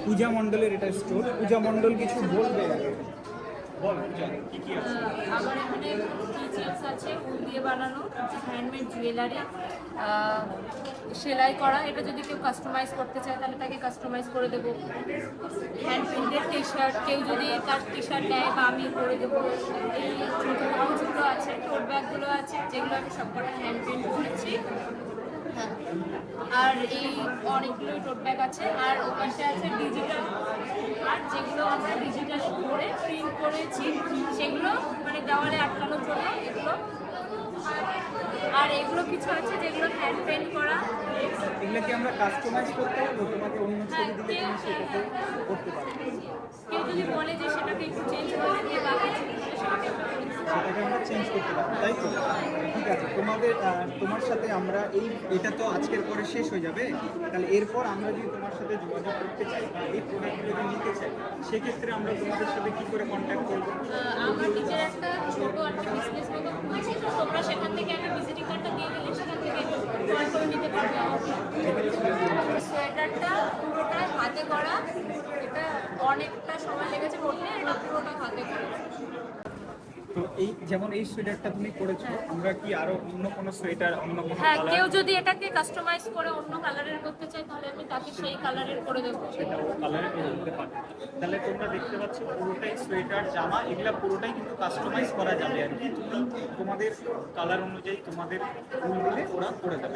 পূজা মণ্ডলের এটা স্টোর। পূজা মণ্ডল কিছু বলবে? বল পূজা, কি কি আছে? আমার এখানে কিচেনস আছে, উল দিয়ে বানানো হ্যান্ডমেড জুয়েলারি, সেলাই করা। এটা যদি কেউ কাস্টমাইজ করতে চায় তাহলে তাকে কাস্টমাইজ করে দেবো। হ্যান্ড প্রিন্টেড টি শার্ট, কেউ যদি তার টি শার্ট নেয় বা আমি করে দেবো। এই ছোটো পাউচগুলো আছে, টোট ব্যাগগুলো আছে, যেগুলো আমি সবকটা হ্যান্ড প্রিন্ট করেছি। হ্যাঁ, আর এই অনেকগুলোই টোট ব্যাগ আছে। আর ওপাশে আছে ডিজিটাল, আর যেগুলো আমরা ডিজিটাল করে প্রিন্ট করেছি সেগুলো মানে দেওয়ালে আটকানোর জন্য এগুলো। আর এগুলো কিছু আছে যেগুলো হ্যান্ড পেন্ট করা। এগুলো কি আমরা কাস্টমাইজ করতে পারবো? তোমাকে অন্য ছবি দিলে তুমি সেটাতে করতে পারবে? কেউ যদি বলে যে সেটাকে একটু চেঞ্জ করে দিয়ে বা কিছু দিলে সেটাকে আমরা করে দিতে পারি। সেটাকে আমরা চেঞ্জ করতে পারবো, তাই তো? ঠিক আছে, তোমার সাথে আমরা এটা তো আজকের পরে শেষ হয়ে যাবে, তাহলে এরপর আমরা যদি তোমার সাথে যোগাযোগ করতে চাই বা এই প্রোডাক্টগুলো যদি নিতে চাই, সেক্ষেত্রে আমরা তোমাদের সাথে কি করে কন্ট্যাক্ট করবো? আমার নিজের একটা ছোটো একটা বিজনেস মতো খুলেছি, তো তোমরা সেখান থেকে একটা ভিজিটিং কার্ডটা দিয়ে দিলে সেখান থেকে ক্রয় করে নিতে পারবে আমাকে। সোয়েটারটা পুরোটাই হাতে করা, এটা অনেকটা সময় লেগেছে করতে, এটা পুরোটা হাতে করা। তো এই যেমন এই সোয়েটারটা তুমি করেছো, আমরা কি আরো অন্য কোনো সোয়েটার, অন্য কোনো হ্যাঁ, কালার, কেউ যদি এটাকে কাস্টমাইজ করে অন্য কালারের করতে চায় তাহলে আমি তাকে সেই কালারের করে দেবো। সেটা কালারে করতে পারবে? তাহলে তোমরা দেখতে পাচ্ছ পুরোটাই সোয়েটার, জামা, এগুলা পুরোটাই কিন্তু কাস্টমাইজ করা যাবে আর কি। তুমি তোমাদের কালার অনুযায়ী তোমাদের ফুল দিলে ওরা করে দেবে।